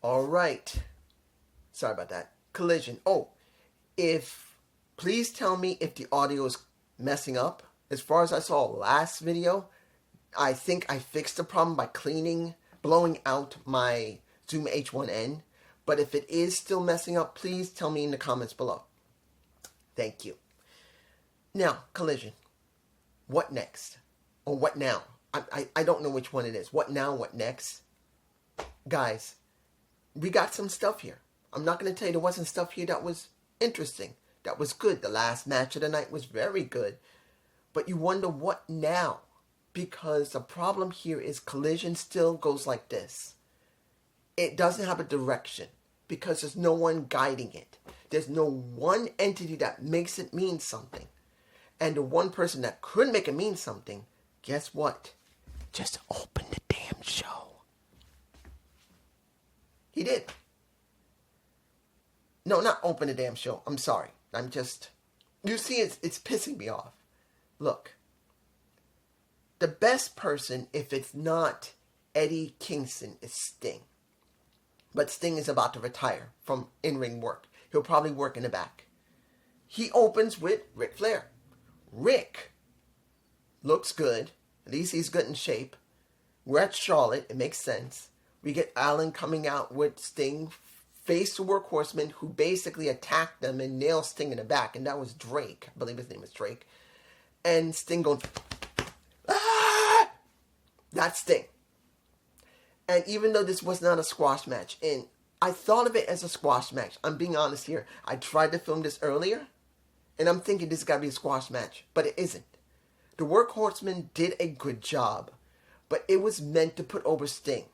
All right. Sorry about that. Collision. Oh, please tell me if the audio is messing up. As far as I saw last video, I think I fixed the problem by blowing out my Zoom H1N. But if it is still messing up, please tell me in the comments below. Thank you. Now, Collision. What next? Or what now? I don't know which one it is. What now? What next? Guys, we got some stuff here. I'm not going to tell you there wasn't stuff here that was interesting. That was good. The last match of the night was very good. But you wonder what now? Because the problem here is Collision still goes like this. It doesn't have a direction because there's no one guiding it. There's no one entity that makes it mean something. And the one person that could make it mean something, guess what? Just open the damn show. He did. No, not open the damn show. I'm sorry. You see, it's pissing me off. Look. The best person, if it's not Eddie Kingston, is Sting. But Sting is about to retire from in-ring work. He'll probably work in the back. He opens with Ric Flair. Rick looks good. At least he's good in shape. We're at Charlotte. It makes sense. We get Alan coming out with Sting, face the Workhorseman, who basically attacked them and nailed Sting in the back. And that was Drake. I believe his name is Drake. And Sting goes, ah! That's Sting. And even though this was not a squash match, and I thought of it as a squash match. I'm being honest here. I tried to film this earlier, and I'm thinking this has got to be a squash match. But it isn't. The Workhorsemen did a good job, but it was meant to put over Sting.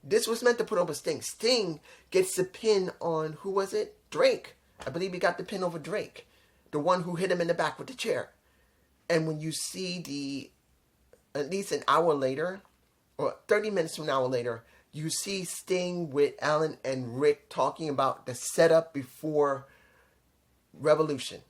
This was meant to put over Sting. Sting gets the pin on, who was it? Drake. I believe he got the pin over Drake. The one who hit him in the back with the chair. And when you see at least an hour later, or 30 minutes from an hour later, you see Sting with Alan and Rick talking about the setup before Revolution.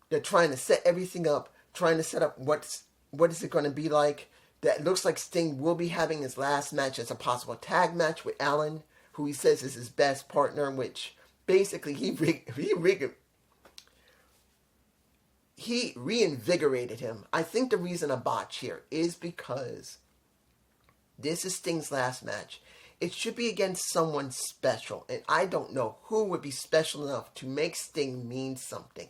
They're trying to set everything up, trying to set up what is it going to be like. That looks like Sting will be having his last match as a possible tag match with Alan, who he says is his best partner, which basically he reinvigorated him. I think the reason I botch here is because this is Sting's last match. It should be against someone special, and I don't know who would be special enough to make Sting mean something.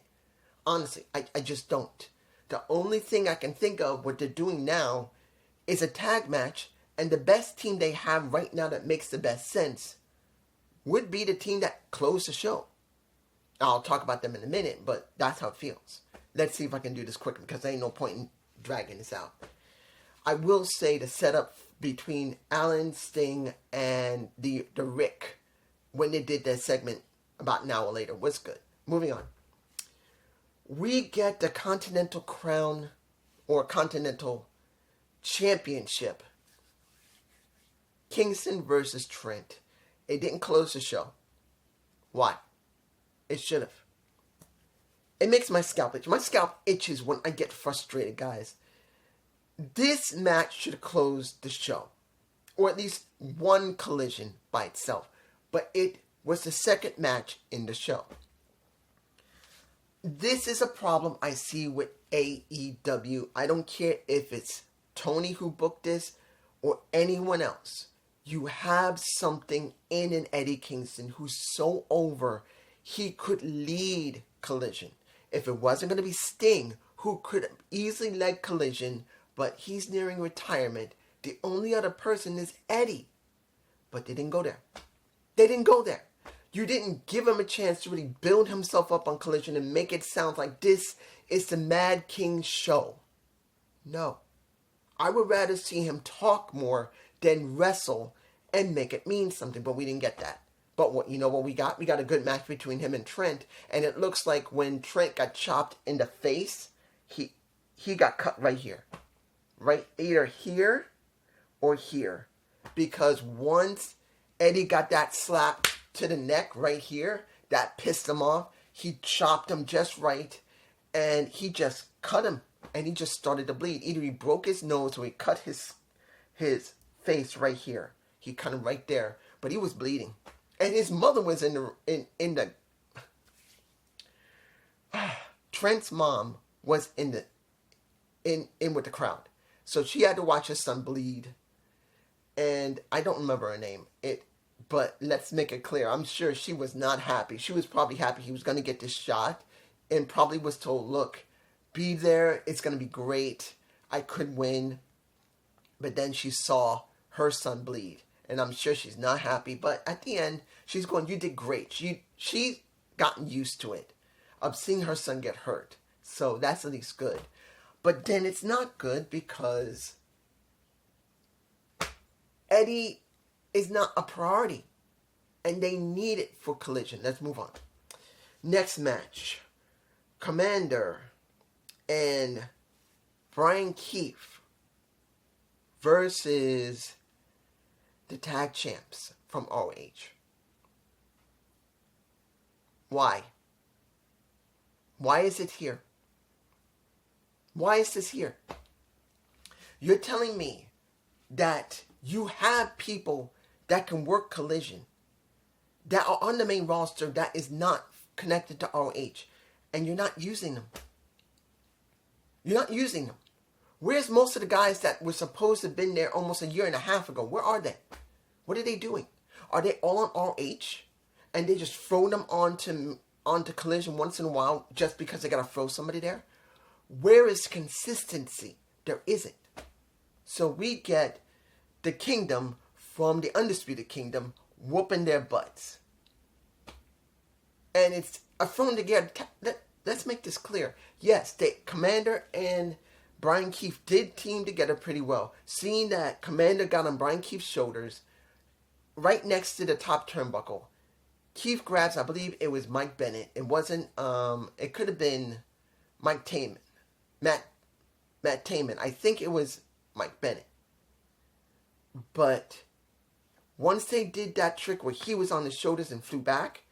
Honestly, I just don't. The only thing I can think of what they're doing now is a tag match, and the best team they have right now that makes the best sense would be the team that closed the show. I'll talk about them in a minute, but that's how it feels. Let's see if I can do this quick because there ain't no point in dragging this out. I will say the setup between Alan, Sting, and the Rick when they did that segment about an hour later was good. Moving on. We get the Continental Crown or Continental Championship. Kingston versus Trent. It didn't close the show. Why? It should have. It makes my scalp itch. My scalp itches when I get frustrated, guys. This match should have closed the show. Or at least one Collision by itself. But it was the second match in the show. This is a problem I see with AEW. I don't care if it's Tony who booked this or anyone else. You have something in an Eddie Kingston who's so over, he could lead Collision. If it wasn't going to be Sting, who could easily lead Collision, but he's nearing retirement, the only other person is Eddie. But they didn't go there. They didn't go there. You didn't give him a chance to really build himself up on Collision and make it sound like this is the Mad King show. No. I would rather see him talk more than wrestle and make it mean something, but we didn't get that. But you know what we got? We got a good match between him and Trent, and it looks like when Trent got chopped in the face, he got cut right here. Right, either here or here. Because once Eddie got that slap to the neck right here, that pissed him off. He chopped him just right, and he just cut him, and he just started to bleed. Either he broke his nose or he cut his face right here. He cut him right there, but he was bleeding. And his mother was in the Trent's mom was in with the crowd. So she had to watch her son bleed. And I don't remember her name. But let's make it clear. I'm sure she was not happy. She was probably happy he was going to get this shot, and probably was told, look, be there. It's going to be great. I could win. But then she saw her son bleed. And I'm sure she's not happy. But at the end, she's going, you did great. She's gotten used to it, of seeing her son get hurt. So that's at least good. But then it's not good because Eddie is not a priority. And they need it for Collision. Let's move on. Next match. Commander and Brian Keefe versus the tag champs from ROH. Why? Why is it here? Why is this here? You're telling me that you have people that can work Collision, that are on the main roster, that is not connected to ROH, and you're not using them. You're not using them. Where's most of the guys that were supposed to have been there almost a year and a half ago? Where are they? What are they doing? Are they all on ROH, and they just throw them onto Collision once in a while just because they gotta throw somebody there? Where is consistency? There isn't. So we get the Kingdom from the Undisputed Kingdom whooping their butts. And it's a thrown together. Let's make this clear. Yes, the Commander and Brian Keefe did team together pretty well. Seeing that Commander got on Brian Keefe's shoulders right next to the top turnbuckle. Keefe grabs, I believe it was Mike Bennett. It wasn't, it could have been Mike Taman. Matt Taman. I think it was Mike Bennett. But once they did that trick where he was on his shoulders and flew back,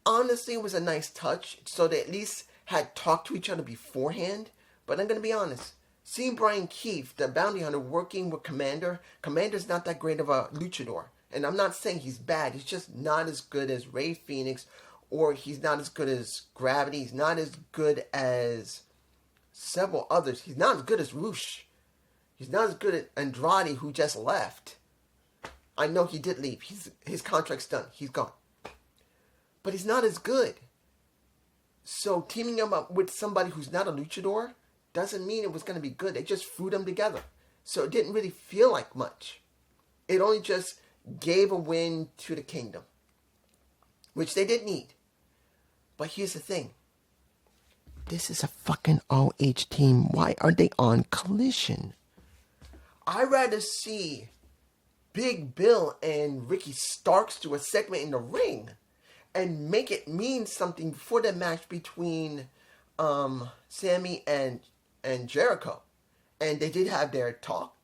honestly, it was a nice touch. So they at least had talked to each other beforehand. But I'm going to be honest. Seeing Brian Keefe, the bounty hunter, working with Commander's not that great of a luchador. And I'm not saying he's bad. He's just not as good as Rey Fenix, or he's not as good as Gravity. He's not as good as several others. He's not as good as Roosh. He's not as good as Andrade, who just left. I know he did leave. His contract's done. He's gone. But he's not as good. So teaming him up with somebody who's not a luchador doesn't mean it was going to be good. They just threw them together. So it didn't really feel like much. It only just gave a win to the Kingdom, which they didn't need. But here's the thing. This is a fucking ROH team. Why are they on Collision? I'd rather see Big Bill and Ricky Starks do a segment in the ring and make it mean something before the match between Sammy and Jericho. And they did have their talk.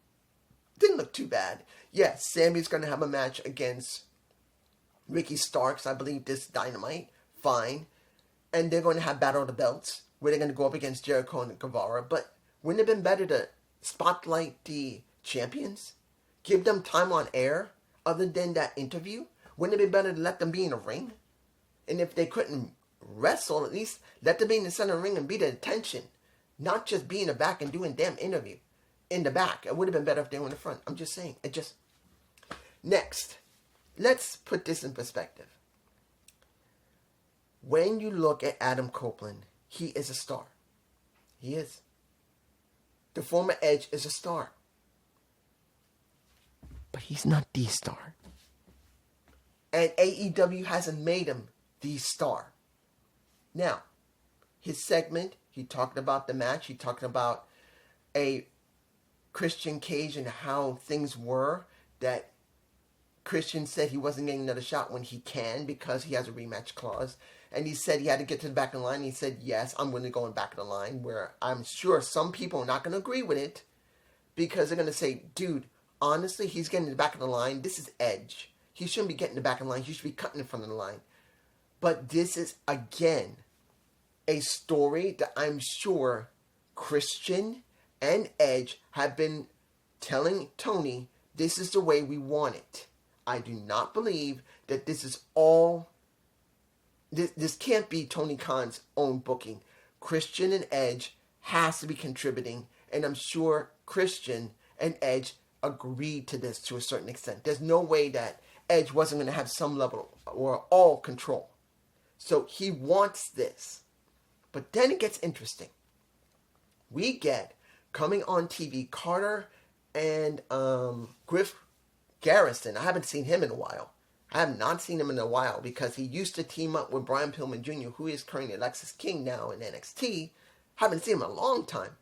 Didn't look too bad. Yes, Sammy's going to have a match against Ricky Starks, I believe, this Dynamite. Fine. And they're going to have Battle of the Belts, where they're going to go up against Jericho and Guevara. But wouldn't it have been better to spotlight the champions? Give them time on air, other than that interview? Wouldn't it be better to let them be in the ring? And if they couldn't wrestle, at least let them be in the center of the ring and be the attention. Not just be in the back and doing damn interview in the back. It would have been better if they were in the front. I'm just saying. Next, let's put this in perspective. When you look at Adam Copeland, he is a star. He is. The former Edge is a star. But he's not the star. And AEW hasn't made him the star. Now, his segment, he talked about the match. He talked about a Christian Cage and how things were. That Christian said he wasn't getting another shot when he can because he has a rematch clause. And he said he had to get to the back of the line. He said, yes, I'm willing to go in the back of the line. Where I'm sure some people are not going to agree with it. Because they're going to say, dude, honestly, he's getting in the back of the line. This is Edge. He shouldn't be getting in the back of the line. He should be cutting in front of the line. But this is, again, a story that I'm sure Christian and Edge have been telling Tony, this is the way we want it. I do not believe that this is all. This can't be Tony Khan's own booking. Christian and Edge has to be contributing, and I'm sure Christian and Edge agreed to this to a certain extent. There's no way that Edge wasn't going to have some level or all control. So he wants this. But then it gets interesting. We get, coming on TV, Carter and Griff Garrison. I haven't seen him in a while. I have not seen him in a while because he used to team up with Brian Pillman Jr., who is currently Alexis King now in NXT. Haven't seen him in a long time.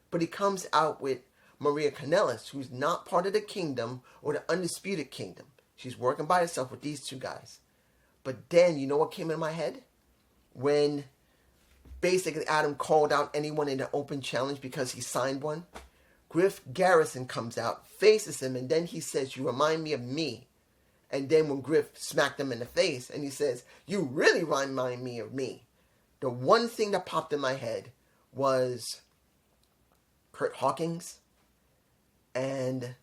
But he comes out with Maria Kanellis, who's not part of the Kingdom or the Undisputed Kingdom. She's working by herself with these two guys. But then, you know what came in my head? When basically Adam called out anyone in an open challenge because he signed one. Griff Garrison comes out, faces him, and then he says, "You remind me of me." And then when Griff smacked him in the face, and he says, "You really remind me of me." The one thing that popped in my head was Kurt Hawkins and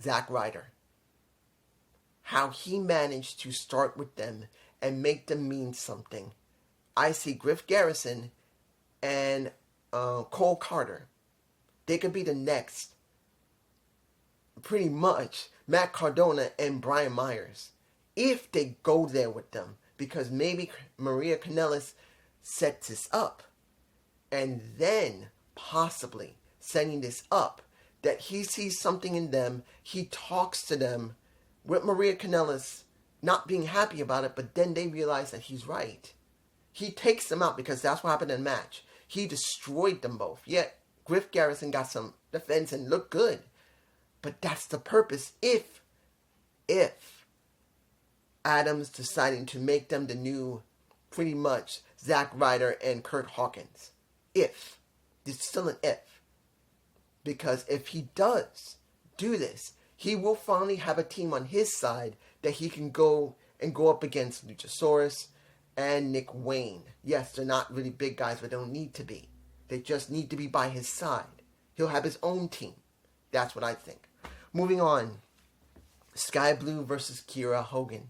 Zack Ryder. How he managed to start with them and make them mean something. I see Griff Garrison and Cole Carter. They could be the next, pretty much, Matt Cardona and Brian Myers, if they go there with them, because maybe Maria Kanellis sets this up, and then possibly setting this up, that he sees something in them, he talks to them, with Maria Kanellis not being happy about it, but then they realize that he's right. He takes them out, because that's what happened in the match. He destroyed them both. Yet, Griff Garrison got some defense and looked good. But that's the purpose if Adam's deciding to make them the new, pretty much, Zack Ryder and Kurt Hawkins. If. It's still an if. Because if he does do this, he will finally have a team on his side that he can go up against Luchasaurus and Nick Wayne. Yes, they're not really big guys, but they don't need to be. They just need to be by his side. He'll have his own team. That's what I think. Moving on. Sky Blue versus Kiera Hogan.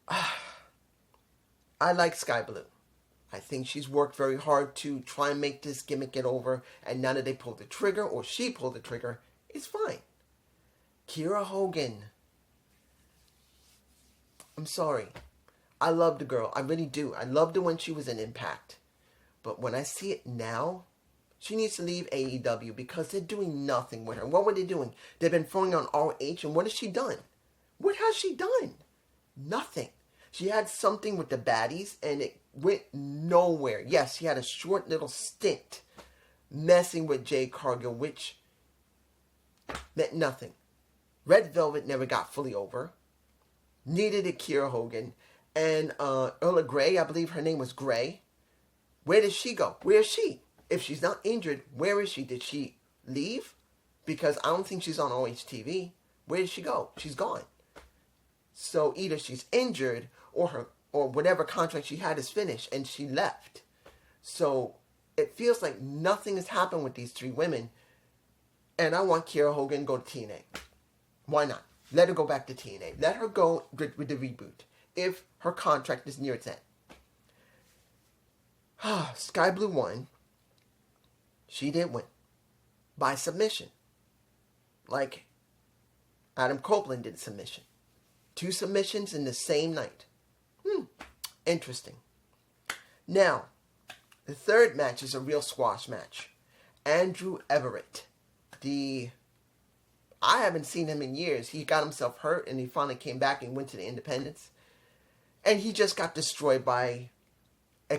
I like Sky Blue. I think she's worked very hard to try and make this gimmick get over. And now that they pulled the trigger, or she pulled the trigger, it's fine. Kiera Hogan. I'm sorry. I love the girl. I really do. I loved her when she was in Impact. But when I see it now, she needs to leave AEW because they're doing nothing with her. What were they doing? They've been throwing on ROH, and what has she done? What has she done? Nothing. She had something with the baddies, and it went nowhere. Yes, she had a short little stint messing with Jade Cargill, which meant nothing. Red Velvet never got fully over. Neither did Kiera Hogan. And Erla Gray, I believe her name was Gray. Where did she go? Where is she? If she's not injured, where is she? Did she leave? Because I don't think she's on OHTV. Where did she go? She's gone. So either she's injured or whatever contract she had is finished and she left. So it feels like nothing has happened with these three women. And I want Kiera Hogan to go to TNA. Why not? Let her go back to TNA. Let her go with the reboot if her contract is near its end. Sky Blue won. She did win. By submission. Like Adam Copeland did submission. 2 submissions in the same night. Interesting. Now, the third match is a real squash match. Andrew Everett. I haven't seen him in years. He got himself hurt and he finally came back and went to the Independents. And he just got destroyed by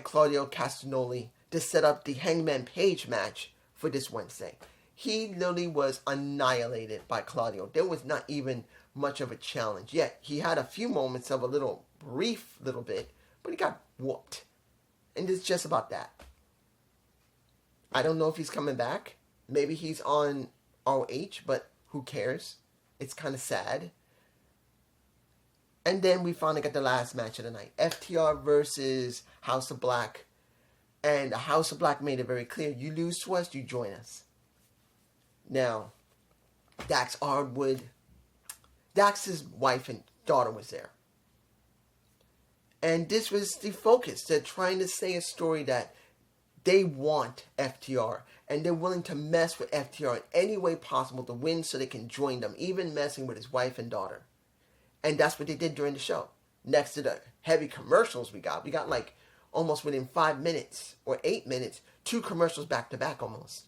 Claudio Castagnoli to set up the Hangman Page match for this Wednesday. He literally was annihilated by Claudio. There was not even much of a challenge. Yet, he had a few moments of a little brief little bit, but he got whooped. And it's just about that. I don't know if he's coming back. Maybe he's on ROH, but who cares? It's kind of sad. And then we finally got the last match of the night. FTR versus House of Black. And House of Black made it very clear. You lose to us, you join us. Now, Dax Hardwood Dax's wife and daughter was there. And this was the focus. They're trying to say a story that they want FTR. And they're willing to mess with FTR in any way possible to win so they can join them. Even messing with his wife and daughter. And that's what they did during the show. Next to the heavy commercials we got like almost within 5 minutes or 8 minutes, 2 commercials back to back almost.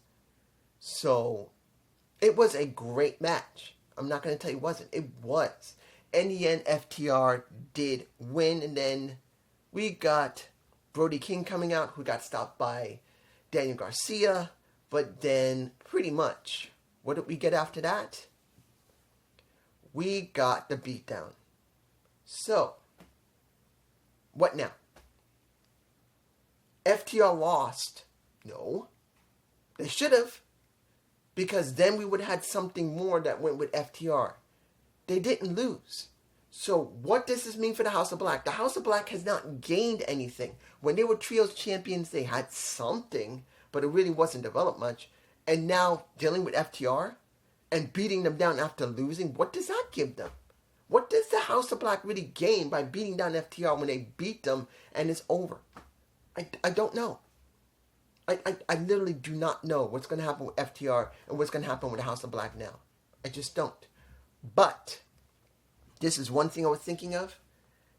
So it was a great match. I'm not going to tell you it wasn't. It was. In the end, FTR did win. And then we got Brody King coming out, who got stopped by Daniel Garcia. But then, pretty much, what did we get after that? We got the beatdown. So, what now? FTR lost. No. They should have. Because then we would have had something more that went with FTR. They didn't lose. So what does this mean for the House of Black? The House of Black has not gained anything. When they were Trios champions, they had something, but it really wasn't developed much. And now dealing with FTR and beating them down after losing, what does that give them? What does the House of Black really gain by beating down FTR when they beat them and it's over? I don't know. I literally do not know what's going to happen with FTR and what's going to happen with the House of Black now. I just don't. But this is one thing I was thinking of.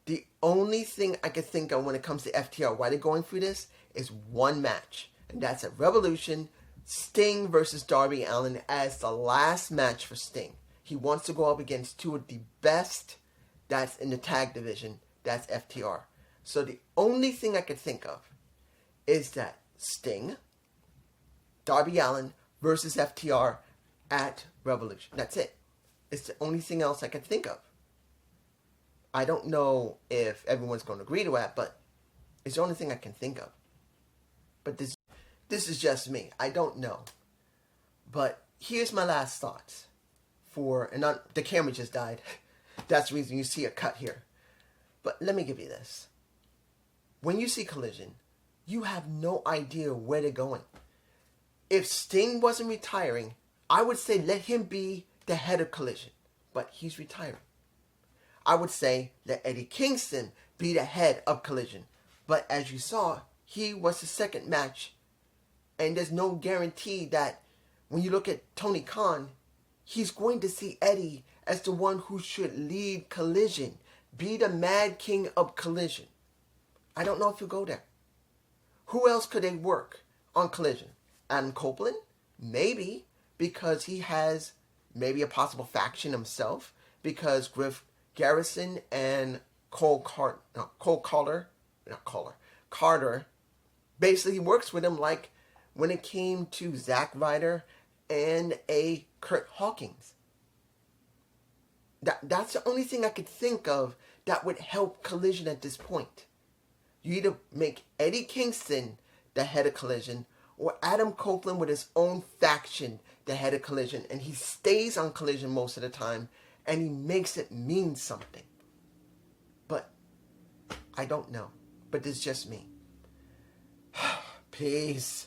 The only thing I could think of when it comes to FTR, why they're going through this, is one match. And that's at Revolution, Sting versus Darby Allin as the last match for Sting. He wants to go up against 2 of the best that's in the tag division. That's FTR. So the only thing I could think of is that Sting, Darby Allin versus FTR at Revolution. That's it. It's the only thing else I can think of. I don't know if everyone's going to agree to that, but it's the only thing I can think of. But this is just me. I don't know. But here's my last thoughts. The camera just died. That's the reason you see a cut here. But let me give you this. When you see Collision, you have no idea where they're going. If Sting wasn't retiring, I would say let him be the head of Collision. But he's retiring. I would say let Eddie Kingston be the head of Collision. But as you saw, he was the second match. And there's no guarantee that when you look at Tony Khan, he's going to see Eddie as the one who should lead Collision. Be the Mad King of Collision. I don't know if he'll go there. Who else could they work on Collision? Adam Copeland? Maybe, because he has maybe a possible faction himself. Because Griff Garrison and Carter basically works with him like when it came to Zack Ryder and a Kurt Hawkins. That's the only thing I could think of that would help Collision at this point. You either make Eddie Kingston the head of Collision or Adam Copeland with his own faction the head of Collision, and he stays on Collision most of the time and he makes it mean something. But I don't know. But it's just me. Peace.